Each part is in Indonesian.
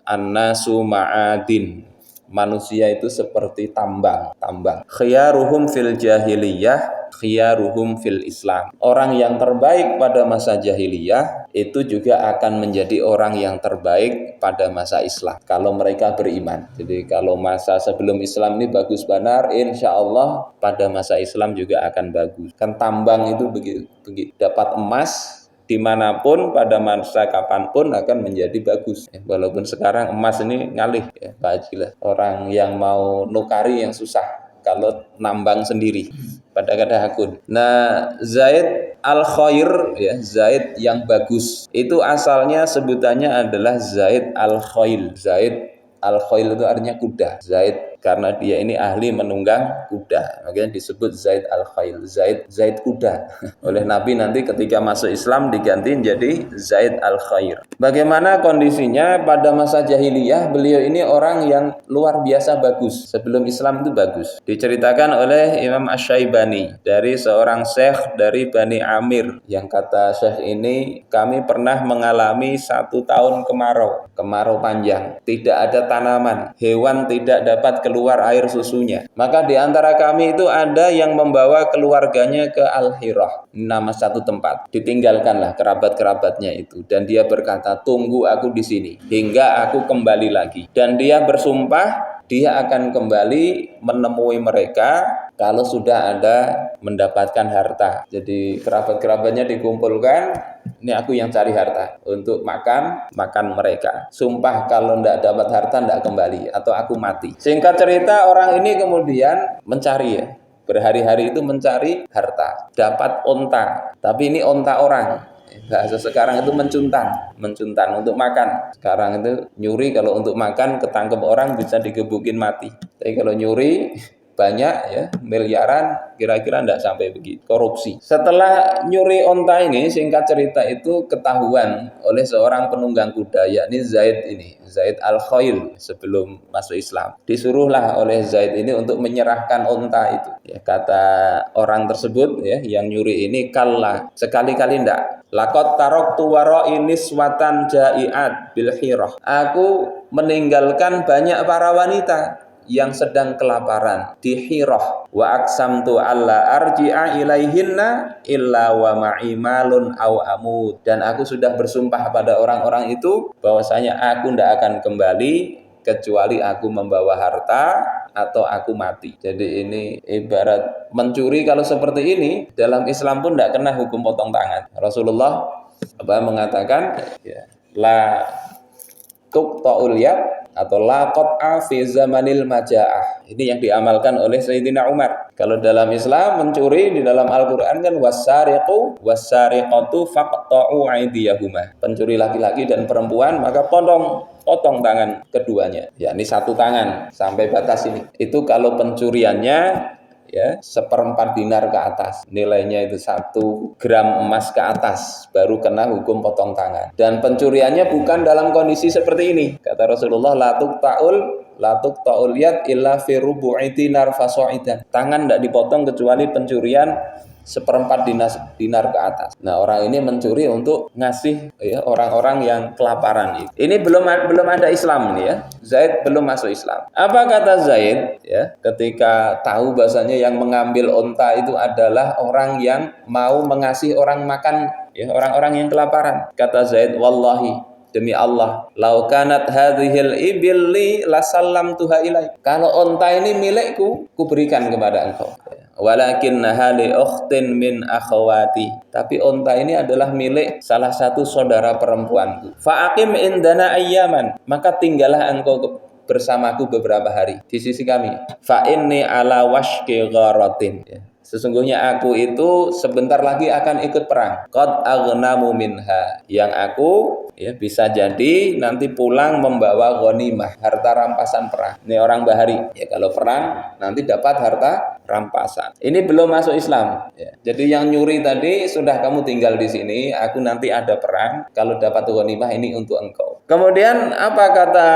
Annasu ma'adin. Manusia itu seperti tambang. Khiyaruhum fil jahiliyah, khiyaruhum fil Islam. Orang yang terbaik pada masa jahiliyah itu juga akan menjadi orang yang terbaik pada masa Islam kalau mereka beriman. Jadi kalau masa sebelum Islam ini bagus benar, insya Allah pada masa Islam juga akan bagus. Kan tambang itu begitu. Dapat emas dimanapun pada masa kapanpun akan menjadi bagus. Walaupun sekarang emas ini ngalih ya Pak Haji lah. Orang yang mau nukari yang susah kalau nambang sendiri pada kada hakun. Nah, Zaid al-Khair ya, Zaid yang bagus. Itu asalnya sebutannya adalah Zaid al-Khail. Zaid al-Khail itu artinya kuda. Zaid karena dia ini ahli menunggang kuda, makanya disebut Zaid al-Khail. Zaid kuda. Oleh Nabi nanti ketika masuk Islam diganti jadi Zaid al-Khair. Bagaimana kondisinya pada masa jahiliyah? Beliau ini orang yang luar biasa bagus. Sebelum Islam itu bagus. Diceritakan oleh Imam Asy-Syaibani dari seorang syekh dari Bani Amir yang kata syekh ini, kami pernah mengalami 1 tahun kemarau panjang, tidak ada tanaman, hewan tidak dapat keluar air susunya. Maka di antara kami itu ada yang membawa keluarganya ke Al-Hirah, nama satu tempat. Ditinggalkanlah kerabat-kerabatnya itu, dan dia berkata, tunggu aku di sini hingga aku kembali lagi. Dan dia bersumpah dia akan kembali menemui mereka kalau sudah ada mendapatkan harta. Jadi kerabat-kerabatnya dikumpulkan, ini aku yang cari harta untuk makan mereka. Sumpah kalau tidak dapat harta tidak kembali atau aku mati. Singkat cerita orang ini kemudian mencari ya, berhari-hari itu mencari harta. Dapat onta, tapi ini onta orang. Bahasa sekarang itu mencuntan untuk makan. Sekarang itu nyuri kalau untuk makan ketangkep orang bisa digebukin mati. Tapi kalau nyuri banyak ya, miliaran, kira-kira enggak sampai begitu. Korupsi. Setelah nyuri onta ini, singkat cerita itu ketahuan oleh seorang penunggang kuda, yakni Zaid al-Khail sebelum masuk Islam. Disuruhlah oleh Zaid ini untuk menyerahkan onta itu. Ya, kata orang tersebut ya, yang nyuri ini, kalla, sekali-kali enggak. Laqad taraktu wara'i niswatan ja'iat bil Hirah. Aku meninggalkan banyak para wanita yang sedang kelaparan di Hirah. Wa aqsamtu alla arji'a ilaihinna illa wa ma'i malun aw amut. Dan aku sudah bersumpah pada orang-orang itu bahwasanya aku tidak akan kembali kecuali aku membawa harta atau aku mati. Jadi ini ibarat mencuri. Kalau seperti ini dalam Islam pun tidak kena hukum potong tangan. Rasulullah mengatakan ya, la tuqta'ul yad atau la qat'a fi zamanil maja'ah. Ini yang diamalkan oleh Sayyidina Umar. Kalau dalam Islam mencuri, di dalam Al-Qur'an kan wasariqu wasariqatu faqta'u aydiyahuma. Pencuri laki-laki dan perempuan maka potong tangan keduanya. Ya, ini 1 tangan sampai batas ini. Itu kalau pencuriannya ya 1/4 dinar ke atas, nilainya itu 1 gram emas ke atas, baru kena hukum potong tangan. Dan pencuriannya bukan dalam kondisi seperti ini. Kata Rasulullah, la tuqta'ul yad illa fi rubu'i dinar faso'idan. Tangan tidak dipotong kecuali pencurian 1/4 dinar ke atas. Nah, orang ini mencuri untuk ngasih ya, orang-orang yang kelaparan. Ini belum ada Islam ini ya. Zaid belum masuk Islam. Apa kata Zaid ya, ketika tahu bahasanya yang mengambil onta itu adalah orang yang mau mengasih orang makan ya, orang-orang yang kelaparan. Kata Zaid, wallahi, demi Allah, lau kanat hadhil ibilli lasallamtuha ilaik. Kalau onta ini milikku, ku berikan kepada engkau. Walakinnaha li ukhtin min akhawati. Tapi onta ini adalah milik salah satu saudara perempuanku. Fa'aqim indana ayyaman. Maka tinggallah engkau bersamaku beberapa hari di sisi kami. Fa inni ala washki gharatin. Sesungguhnya aku itu sebentar lagi akan ikut perang. Qad aghnamu minha. Yang aku ya bisa jadi nanti pulang membawa ghanimah, harta rampasan perang. Ini orang bahari. Ya kalau perang nanti dapat harta rampasan. Ini belum masuk Islam. Ya. Jadi yang nyuri tadi sudah kamu tinggal di sini, aku nanti ada perang. Kalau dapat ghanimah ini untuk engkau. Kemudian apa kata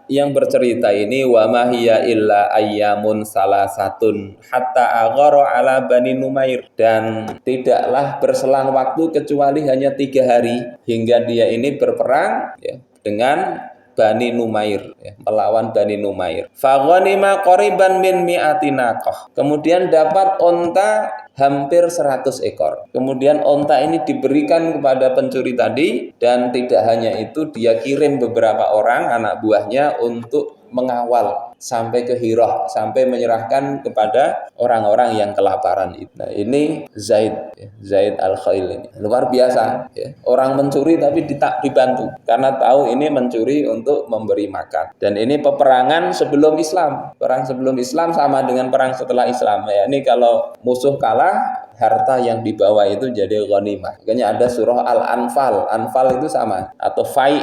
yang bercerita ini, wa ma hiya illa ayyamun salasatun hatta aghara ala Bani Numair. Dan tidaklah berselang waktu kecuali hanya 3 hari hingga dia ini berperang ya, dengan Bani Numair, ya, melawan Bani Numair. Faghanima qoriban min mi'ati naqah. Kemudian dapat onta hampir 100 ekor. Kemudian onta ini diberikan kepada pencuri tadi, dan tidak hanya itu, dia kirim beberapa orang anak buahnya untuk mengawal sampai ke Hirah, sampai menyerahkan kepada orang-orang yang kelaparan itu. Nah, ini Zaid, ya, Zaid Al-Khail ini luar biasa, ya. Orang mencuri tapi dibantu karena tahu ini mencuri untuk memberi makan. Dan ini peperangan sebelum Islam. Perang sebelum Islam sama dengan perang setelah Islam, ya. Ini kalau musuh kalah, harta yang dibawa itu jadi ghanimah. Makanya ada surah Al-Anfal. Anfal itu sama, atau Fai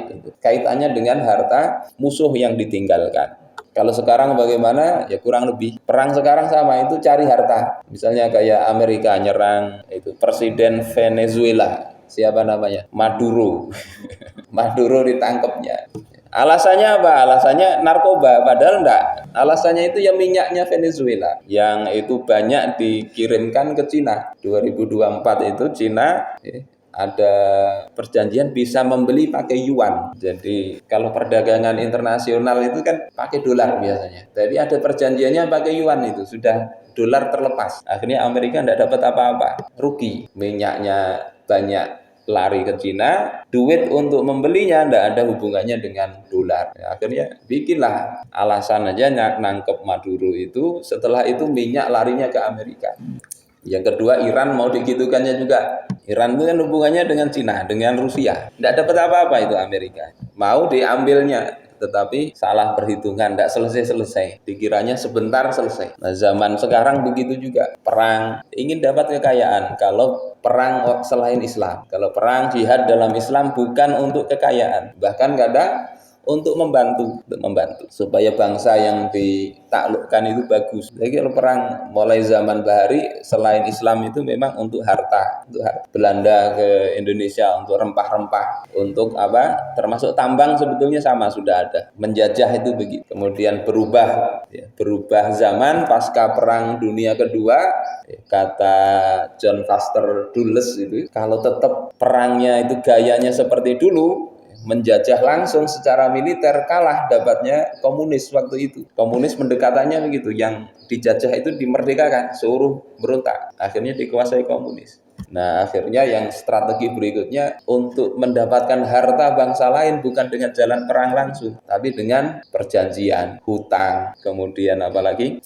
itu kaitannya dengan harta musuh yang ditinggalkan. Kalau sekarang bagaimana? Ya kurang lebih. Perang sekarang sama, itu cari harta. Misalnya kayak Amerika nyerang itu Presiden Venezuela. Siapa namanya? Maduro. Maduro ditangkapnya. Alasannya apa? Alasannya narkoba, padahal enggak. Alasannya itu ya minyaknya Venezuela yang itu banyak dikirimkan ke Cina. 2024 itu Cina ada perjanjian bisa membeli pakai yuan. Jadi kalau perdagangan internasional itu kan pakai dolar biasanya. Tapi ada perjanjiannya pakai yuan, itu sudah dolar terlepas. Akhirnya Amerika enggak dapat apa-apa, rugi. Minyaknya banyak lari ke Cina, duit untuk membelinya tidak ada hubungannya dengan dolar. Ya, akhirnya bikinlah alasan aja nangkep Maduro itu. Setelah itu minyak larinya ke Amerika. Yang kedua, Iran mau digitukannya juga. Iran itu kan hubungannya dengan Cina, dengan Rusia. Tidak dapat apa-apa itu Amerika. Mau diambilnya, tetapi salah perhitungan, tidak selesai-selesai. Dikiranya sebentar selesai. Nah, zaman sekarang begitu juga. Perang ingin dapat kekayaan. Kalau perang selain Islam, kalau perang jihad dalam Islam bukan untuk kekayaan, bahkan kadang untuk membantu supaya bangsa yang ditaklukkan itu bagus. Jadi kalau perang mulai zaman Bahari selain Islam itu memang untuk harta, Belanda ke Indonesia untuk rempah-rempah, untuk apa? Termasuk tambang sebetulnya sama sudah ada. Menjajah itu begitu. Kemudian berubah zaman pasca Perang Dunia Kedua, kata John Foster Dulles itu, kalau tetap perangnya itu gayanya seperti dulu, menjajah langsung secara militer, kalah dapatnya komunis waktu itu. Komunis pendekatannya begitu, yang dijajah itu dimerdekakan, suruh berontak, akhirnya dikuasai komunis. Nah, akhirnya yang strategi berikutnya untuk mendapatkan harta bangsa lain bukan dengan jalan perang langsung, tapi dengan perjanjian, hutang, kemudian apalagi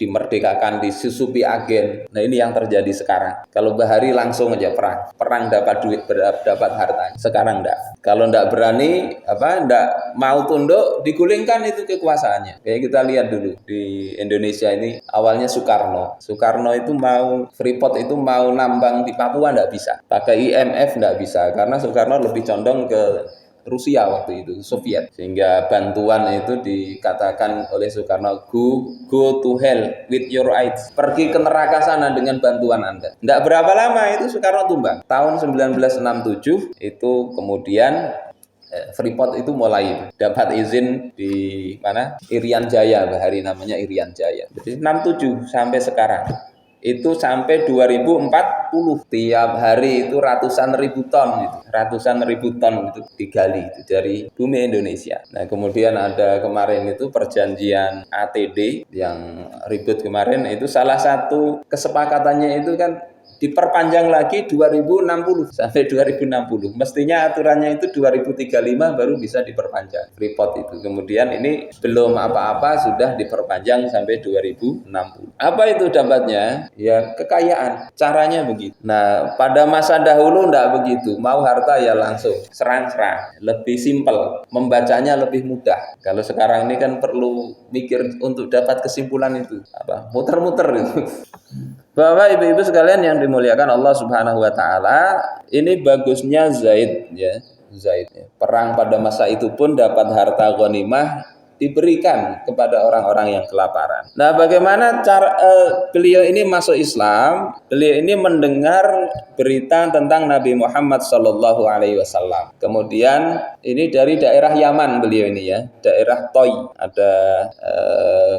dimerdekakan, disusupi agen. Nah, ini yang terjadi sekarang. Kalau Bahari langsung aja perang dapat duit, dapat harta. Sekarang enggak. Kalau enggak berani, enggak mau tunduk, digulingkan itu kekuasaannya. Kayak kita lihat dulu di Indonesia ini, awalnya Soekarno itu mau Freeport itu mau nambang di Papua enggak bisa. Pakai IMF enggak bisa, karena Soekarno lebih condong ke Rusia waktu itu, Soviet. Sehingga bantuan itu dikatakan oleh Soekarno, go to hell with your eyes. Pergi ke neraka sana dengan bantuan Anda. Tidak berapa lama itu Soekarno tumbang. Tahun 1967 itu kemudian Freeport itu mulai dapat izin di mana? Irian Jaya, Bahari namanya Irian Jaya. Jadi 67 sampai sekarang. Itu sampai 2040 tiap hari itu ratusan ribu ton itu digali itu dari bumi Indonesia. Nah, kemudian ada kemarin itu perjanjian ATD yang ribut kemarin, itu salah satu kesepakatannya itu kan diperpanjang lagi 2060 sampai 2060. Mestinya aturannya itu 2035 baru bisa diperpanjang Freeport itu. Kemudian ini belum apa-apa sudah diperpanjang sampai 2060. Apa itu dapatnya? Ya kekayaan. Caranya begitu. Nah, pada masa dahulu enggak begitu. Mau harta ya langsung serang-serang. Lebih simpel, membacanya lebih mudah. Kalau sekarang ini kan perlu mikir untuk dapat kesimpulan itu. Muter-muter itu. Bapak ibu-ibu sekalian yang dimuliakan Allah Subhanahu wa taala, ini bagusnya Zaid ya. Perang pada masa itu pun dapat harta ghanimah diberikan kepada orang-orang yang kelaparan. Nah, bagaimana cara beliau ini masuk Islam? Beliau ini mendengar berita tentang Nabi Muhammad Shallallahu Alaihi Wasallam. Kemudian ini dari daerah Yaman beliau ini ya, daerah Toi. Ada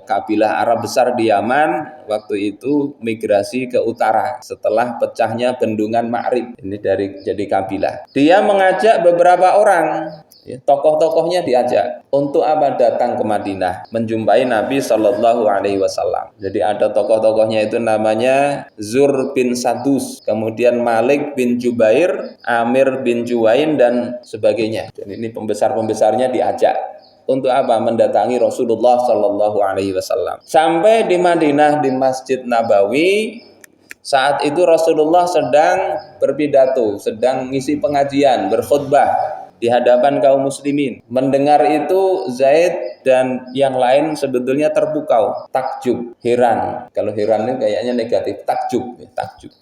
kabilah Arab besar di Yaman waktu itu migrasi ke utara setelah pecahnya bendungan Ma'rib. Ini jadi kabilah. Dia mengajak beberapa orang. Ya, tokoh-tokohnya diajak untuk apa? Datang ke Madinah menjumpai Nabi Shallallahu Alaihi Wasallam. Jadi ada tokoh-tokohnya itu namanya Zur bin Sadus, kemudian Malik bin Jubair, Amir bin Juwain dan sebagainya. Dan ini pembesar-pembesarnya diajak untuk apa? Mendatangi Rasulullah Shallallahu Alaihi Wasallam. Sampai di Madinah di Masjid Nabawi. Saat itu Rasulullah sedang berpidato, sedang ngisi pengajian, berkhutbah di hadapan kaum muslimin. Mendengar itu Zaid dan yang lain sebetulnya terpukau, takjub, heran. Kalau heran ini kayaknya negatif, takjub.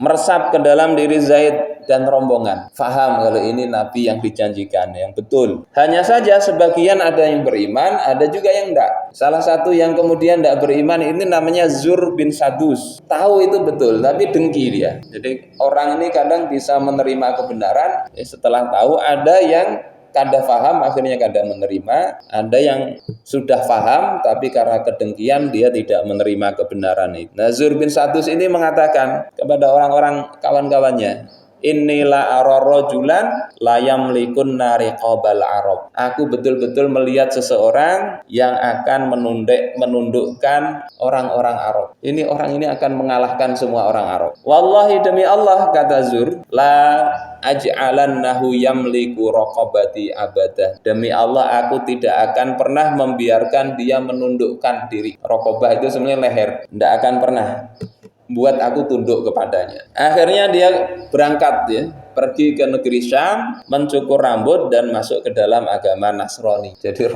Meresap ke dalam diri Zaid dan rombongan. Faham kalau ini Nabi yang dijanjikan, yang betul. Hanya saja sebagian ada yang beriman, ada juga yang enggak. Salah satu yang kemudian enggak beriman ini namanya Zur bin Sadus. Tahu itu betul, tapi dengki dia. Jadi orang ini kadang bisa menerima kebenaran, setelah tahu. Ada yang kada faham akhirnya kada menerima, ada yang sudah faham tapi karena kedengkian dia tidak menerima kebenaran itu. Nah, Zur bin Sadus ini mengatakan kepada orang-orang kawan-kawannya, Inilah ararojulan layam likun nariqobal Arab. Aku betul-betul melihat seseorang yang akan menundukkan orang-orang Arab. Ini orang ini akan mengalahkan semua orang Arab. Wallahi demi Allah, kata Zur, la aj'alannahu yamliku raqabati abadah. Demi Allah, aku tidak akan pernah membiarkan dia menundukkan diri. Raqabah itu sebenarnya leher. Tidak akan pernah buat aku tunduk kepadanya. Akhirnya dia berangkat ya, pergi ke negeri Syam, mencukur rambut dan masuk ke dalam agama Nasrani. Jadi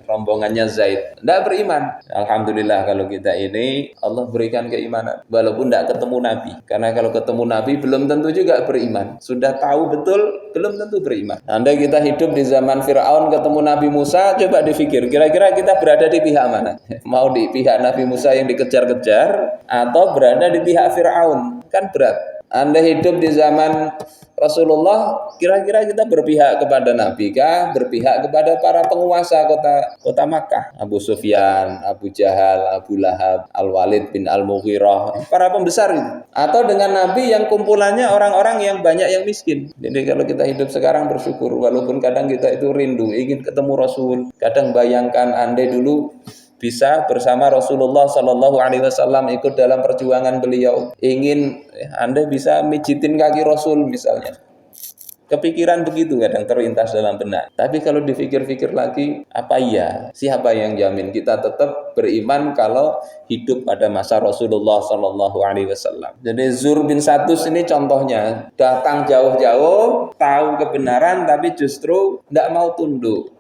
rombongannya Zaid tidak beriman. Alhamdulillah kalau kita ini Allah berikan keimanan walaupun tidak ketemu Nabi. Karena kalau ketemu Nabi belum tentu juga beriman. Sudah tahu betul belum tentu beriman. Andai kita hidup di zaman Fir'aun ketemu Nabi Musa, coba dipikir kira-kira kita berada di pihak mana? Mau di pihak Nabi Musa yang dikejar-kejar atau berada di pihak Fir'aun? Kan berat. Anda hidup di zaman Rasulullah, kira-kira kita berpihak kepada Nabi kah? Berpihak kepada para penguasa kota Makkah, Abu Sufyan, Abu Jahal, Abu Lahab, Al-Walid bin Al-Mughirah, para pembesar itu. Atau dengan Nabi yang kumpulannya orang-orang yang banyak yang miskin. Jadi kalau kita hidup sekarang bersyukur, walaupun kadang kita itu rindu, ingin ketemu Rasul. Kadang bayangkan andai dulu bisa bersama Rasulullah Shallallahu Alaihi Wasallam ikut dalam perjuangan beliau. Ingin Anda bisa mijitin kaki Rasul misalnya. Kepikiran begitu kadang terlintas dalam benak. Tapi kalau dipikir-pikir lagi, apa iya? Siapa yang jamin kita tetap beriman kalau hidup pada masa Rasulullah Shallallahu Alaihi Wasallam? Jadi Zur bin Sadus ini contohnya, datang jauh-jauh, tahu kebenaran, tapi justru tidak mau tunduk.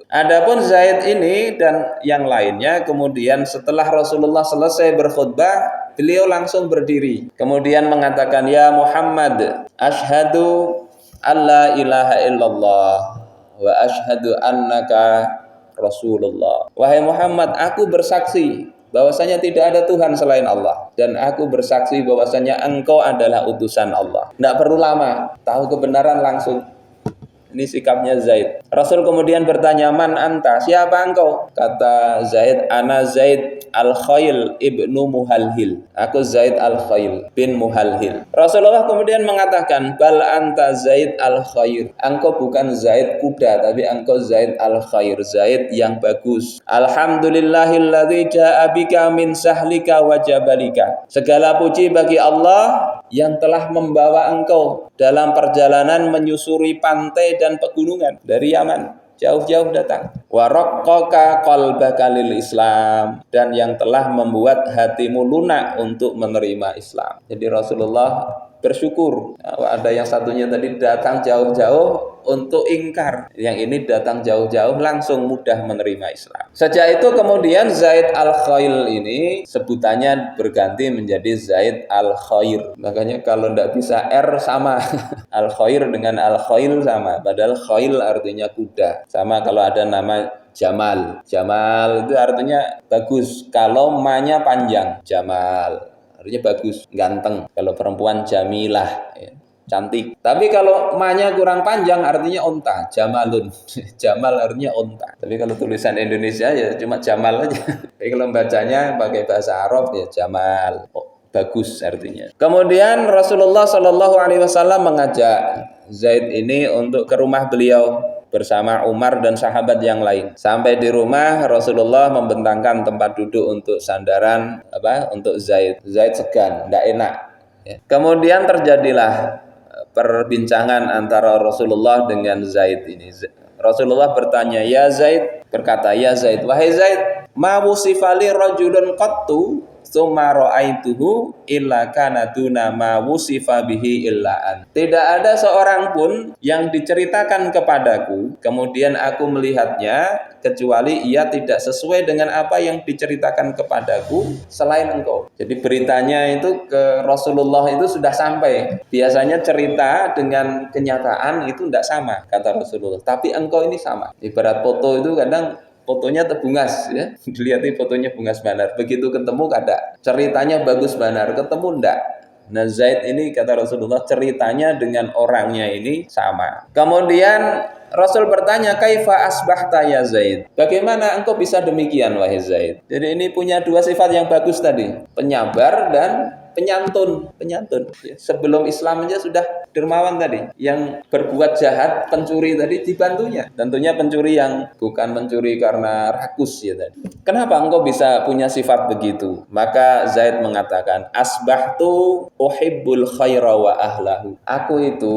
Adapun Zaid ini dan yang lainnya, kemudian setelah Rasulullah selesai berkhutbah, beliau langsung berdiri. Kemudian mengatakan, Ya Muhammad, asyhadu alla ilaha illallah wa asyhadu annaka Rasulullah. Wahai Muhammad, aku bersaksi bahwasanya tidak ada Tuhan selain Allah, dan aku bersaksi bahwasanya engkau adalah utusan Allah. Tidak perlu lama, tahu kebenaran langsung. Ini sikapnya Zaid. Rasul kemudian bertanya, Man anta? Siapa engkau? Kata Zaid, Ana Zaid Al-Khail ibnu Muhalhil. Aku Zaid Al-Khail bin Muhalhil. Rasulullah kemudian mengatakan, Bal anta Zaid Al-Khair. Engkau bukan Zaid kuda, tapi engkau Zaid Al-Khair, Zaid yang bagus. Alhamdulillahilladzi ja'a bika min sahlika wa jabalika. Segala puji bagi Allah yang telah membawa engkau dalam perjalanan menyusuri pantai dan pegunungan dari Yaman, jauh-jauh datang. Wa raqqaka qalbaka lil Islam, dan yang telah membuat hatimu lunak untuk menerima Islam. Jadi Rasulullah bersyukur. Ada yang satunya tadi datang jauh-jauh untuk ingkar. Yang ini datang jauh-jauh langsung mudah menerima Islam. Sejak itu kemudian Zaid al-Khail ini sebutannya berganti menjadi Zaid al-Khair. Makanya kalau tidak bisa R sama. Al-Khair dengan al-Khail sama. Padahal Khail artinya kuda. Sama kalau ada nama Jamal. Jamal itu artinya bagus. Kalau ma-nya panjang, Jamal. Artinya bagus, ganteng. Kalau perempuan Jamilah, ya, cantik. Tapi kalau ma-nya kurang panjang artinya onta, Jamalun. Jamal artinya onta. Tapi kalau tulisan Indonesia ya cuma Jamal aja. Tapi kalau bacanya pakai bahasa Arab ya Jamal. Bagus artinya. Kemudian Rasulullah Shallallahu Alaihi Wasallam mengajak Zaid ini untuk ke rumah beliau bersama Umar dan sahabat yang lain. Sampai di rumah Rasulullah membentangkan tempat duduk untuk sandaran untuk Zaid. Zaid segan, tidak enak. Ya. Kemudian terjadilah perbincangan antara Rasulullah dengan Zaid ini. Rasulullah bertanya, "Ya Zaid," berkata, "Ya Zaid, wahai Zaid, ma wusifali rajulun qattu tsumma ra'aituhu illa kana duna ma wusifa bihi illaan." Tidak ada seorang pun yang diceritakan kepadaku, kemudian aku melihatnya, kecuali ia tidak sesuai dengan apa yang diceritakan kepadaku selain engkau. Jadi beritanya itu ke Rasulullah itu sudah sampai. Biasanya cerita dengan kenyataan itu tidak sama, kata Rasulullah. Tapi engkau ini sama. Ibarat foto itu kadang fotonya terbungas, ya, dilihat fotonya bungas banar. Begitu ketemu kada, ceritanya bagus banar, ketemu ndak. Nah Zaid ini kata Rasulullah ceritanya dengan orangnya ini sama. Kemudian Rasul bertanya, "Kaifa asbahta ya Zaid?" Bagaimana engkau bisa demikian wahai Zaid? Jadi ini punya dua sifat yang bagus tadi, penyabar dan penyantun. Ya, sebelum Islam aja sudah dermawan tadi. Yang berbuat jahat, pencuri tadi dibantunya. Tentunya pencuri yang bukan mencuri karena rakus ya tadi. Kenapa engkau bisa punya sifat begitu? Maka Zaid mengatakan, "Asbahtu uhibbul khaira wa ahlahu." Aku itu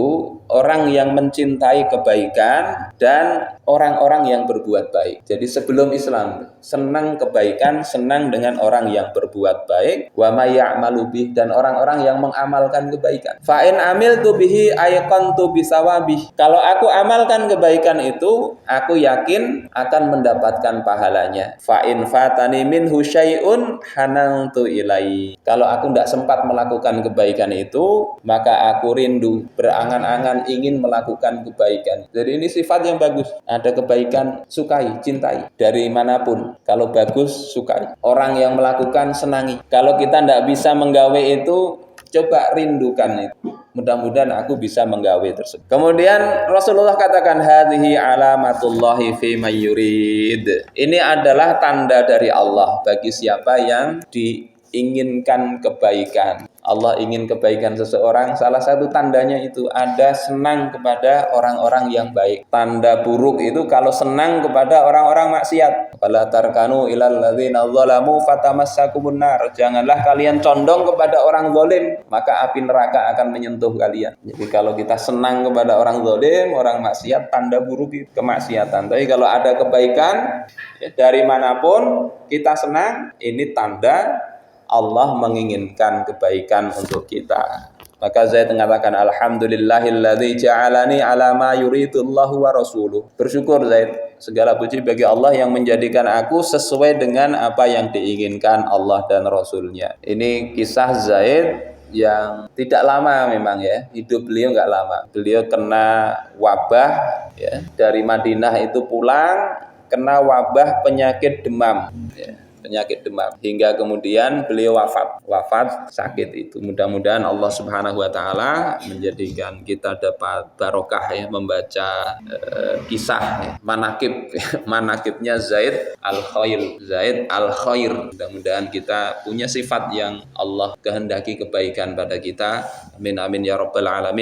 orang yang mencintai kebaikan dan orang-orang yang berbuat baik. Jadi sebelum Islam, senang kebaikan, senang dengan orang yang berbuat baik, wa may ya'malu bih, dan orang-orang yang mengamalkan kebaikan. Fa in amiltu bihi ayqantu bisawabih. Kalau aku amalkan kebaikan itu, aku yakin akan mendapatkan pahalanya. Fa in fatani minhu syai'un hanantu ilai. Kalau aku tidak sempat melakukan kebaikan itu, maka aku rindu, berangan-angan ingin melakukan kebaikan. Jadi ini sifat yang bagus. Ada kebaikan, sukai, cintai. Dari manapun. Kalau bagus, sukai. Orang yang melakukan, senangi. Kalau kita tidak bisa menggawe itu, coba rindukan itu. Mudah-mudahan aku bisa menggawe tersebut. Kemudian Rasulullah katakan, hadhihi alamatullahi fi may yurid. Ini adalah tanda dari Allah bagi siapa yang diinginkan kebaikan. Allah ingin kebaikan seseorang, salah satu tandanya itu ada senang kepada orang-orang yang baik. Tanda buruk itu kalau senang kepada orang-orang maksiat. Fala tarkanu ilal ladzina zalamu fatamassakumun nar. Janganlah kalian condong kepada orang zalim, maka api neraka akan menyentuh kalian. Jadi kalau kita senang kepada orang zalim, orang maksiat, tanda buruk itu kemaksiatan. Tapi kalau ada kebaikan, ya, dari manapun kita senang, ini tanda Allah menginginkan kebaikan untuk kita. Maka Zaid mengatakan, alhamdulillahilladzi ja'alani ala ma yuridullahu wa rasuluh. Bersyukur Zaid, segala puji bagi Allah yang menjadikan aku sesuai dengan apa yang diinginkan Allah dan Rasulnya. Ini kisah Zaid yang tidak lama memang ya, hidup beliau nggak lama. Beliau kena wabah ya, dari Madinah itu pulang kena wabah penyakit demam ya. Penyakit demam hingga kemudian beliau wafat sakit itu. Mudah-mudahan Allah Subhanahu wa taala menjadikan kita dapat barokah ya membaca kisah ya, manakibnya Zaid al-Khair. Mudah-mudahan kita punya sifat yang Allah kehendaki kebaikan pada kita. Amin amin ya rabbal alamin.